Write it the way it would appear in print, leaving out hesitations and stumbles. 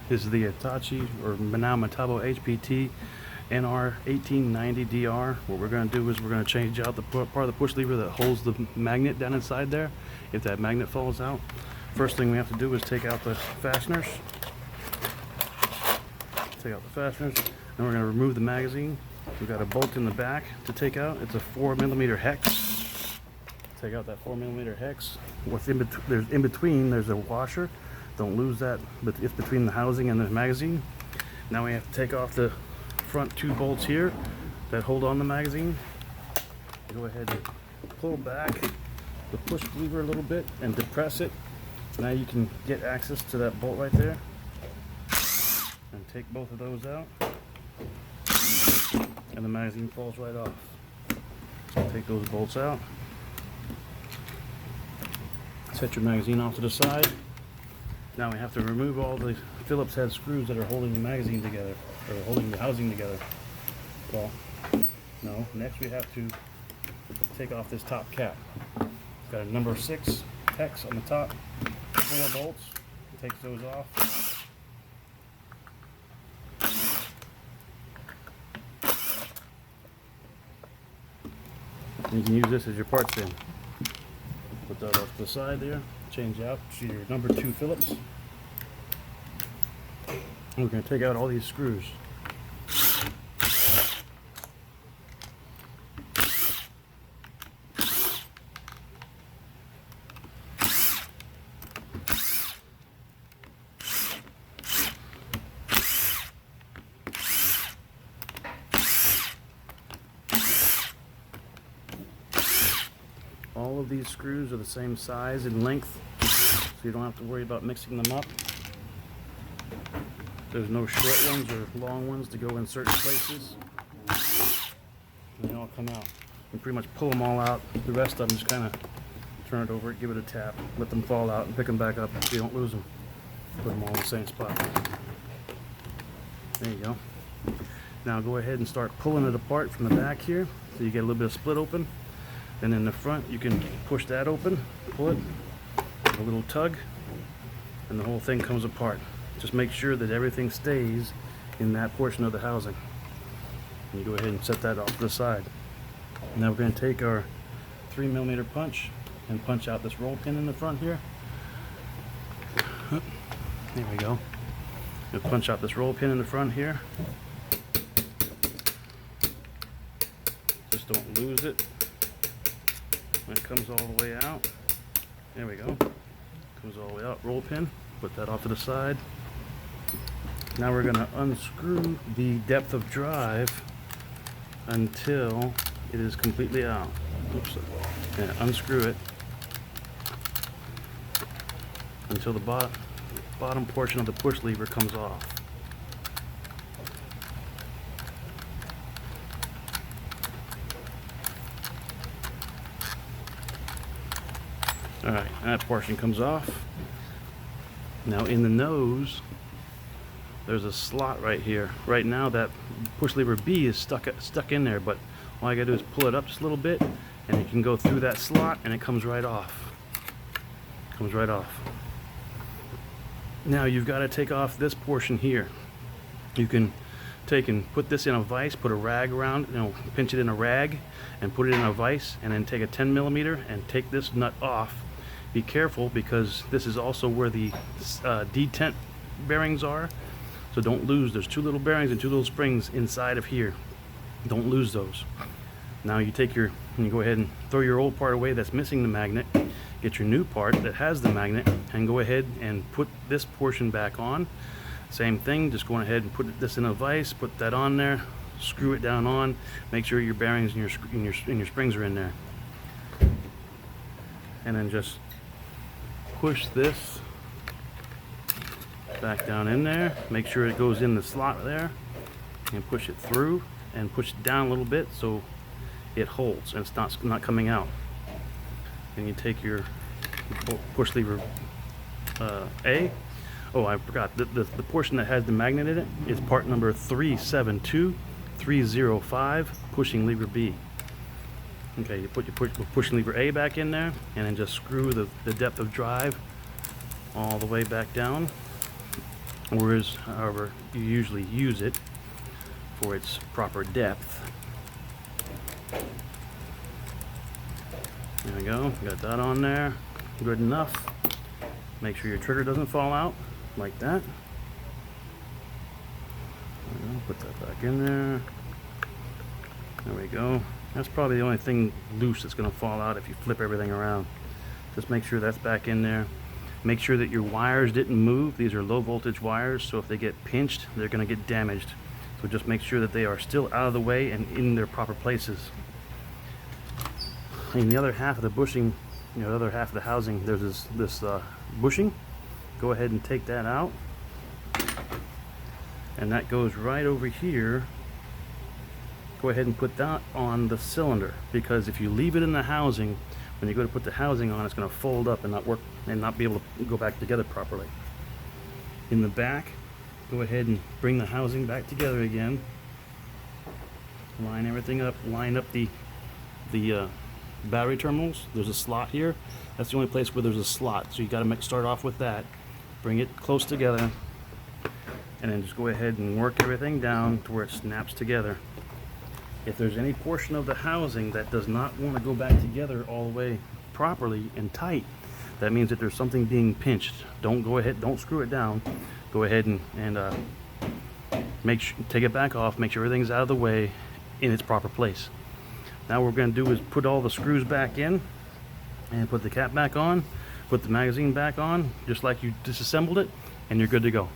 This is the Hitachi or now Metabo HPT NR1890DR. What we're going to do is we're going to change out the part of the push lever that holds the magnet down inside there. If that magnet falls out, first thing we have to do is take out the fasteners. Take out the fasteners. Then we're going to remove the magazine. We've got a bolt in the back to take out. It's a 4mm hex. Take out that 4mm hex. What's in between, there's a washer. Don't lose that, but it's between the housing and the magazine. Now we have to take off the front two bolts here that hold on the magazine. Go ahead and pull back the push lever a little bit and depress it. Now you can get access to that bolt right there. And take both of those out. And the magazine falls right off. Take those bolts out. Set your magazine off to the side. Now we have to remove all the Phillips head screws that are holding the magazine together, or holding the housing together. Well, no. Next we have to take off this top cap. It's got a number 6 hex on the top, 4 bolts. Take those off. You can use this as your parts bin. Put that off to the side there. Change out to your number 2 Phillips. And we're going to take out all these screws. All of these screws are the same size and length, so you don't have to worry about mixing them up. There's no short ones or long ones to go in certain places. And they all come out. You pretty much pull them all out. The rest of them just kind of turn it over, give it a tap, let them fall out, and pick them back up so you don't lose them. Put them all in the same spot. There you go. Now go ahead and start pulling it apart from the back here, so you get a little bit of split open. And in the front, you can push that open, pull it, a little tug, and the whole thing comes apart. Just make sure that everything stays in that portion of the housing. And you go ahead and set that off to the side. Now we're going to take our 3mm punch and punch out this roll pin in the front here. There we go. We'll punch out this roll pin in the front here. Just don't lose it. When it comes all the way out, there we go. Comes all the way out, roll pin, put that off to the side. Now we're going to unscrew the depth of drive until it is completely out. Oops. Yeah, unscrew it until the bottom portion of the push lever comes off. Alright, that portion comes off. Now in the nose, there's a slot right here. Right now that push lever B is stuck in there, but all I gotta do is pull it up just a little bit and it can go through that slot and it comes right off. Comes right off. Now you've got to take off this portion here. You can take and put this in a vise, put a rag around, pinch it in a rag and put it in a vise, and then take a 10mm and take this nut off. Be careful because this is also where the detent bearings are, so don't lose. There's 2 little bearings and 2 little springs inside of here. Don't lose those. Now you go ahead and throw your old part away that's missing the magnet, get your new part that has the magnet, and go ahead and put this portion back on. Same thing, just going ahead and put this in a vise, put that on there, screw it down on, make sure your bearings and your springs are in there. And then just push this back down in there, make sure it goes in the slot there, and push it through and push it down a little bit so it holds and it's not coming out. And you take your push lever A. Oh, I forgot, the portion that has the magnet in it is part number 372305, pushing lever B. Okay, you put your pushing lever A back in there, and then just screw the depth of drive all the way back down. or is however you usually use it for its proper depth. There we go, got that on there, good enough. Make sure your trigger doesn't fall out, like that. Put that back in there. There we go. That's probably the only thing loose that's going to fall out if you flip everything around. Just make sure that's back in there. Make sure that your wires didn't move. These are low voltage wires, so if they get pinched, they're going to get damaged. So just make sure that they are still out of the way and in their proper places. In the other half of the bushing, the other half of the housing, there's this bushing. Go ahead and take that out. And that goes right over here. Go ahead and put that on the cylinder, because if you leave it in the housing, when you go to put the housing on, it's going to fold up and not work and not be able to go back together properly. In the back, go ahead and bring the housing back together again. Line everything up. Line up the battery terminals. There's a slot here. That's the only place where there's a slot. So you got to start off with that. Bring it close together, and then just go ahead and work everything down to where it snaps together. If there's any portion of the housing that does not want to go back together all the way properly and tight, that means that there's something being pinched. Don't go ahead, don't screw it down. Go ahead and take it back off, make sure everything's out of the way in its proper place. Now what we're going to do is put all the screws back in and put the cap back on, put the magazine back on, just like you disassembled it, and you're good to go.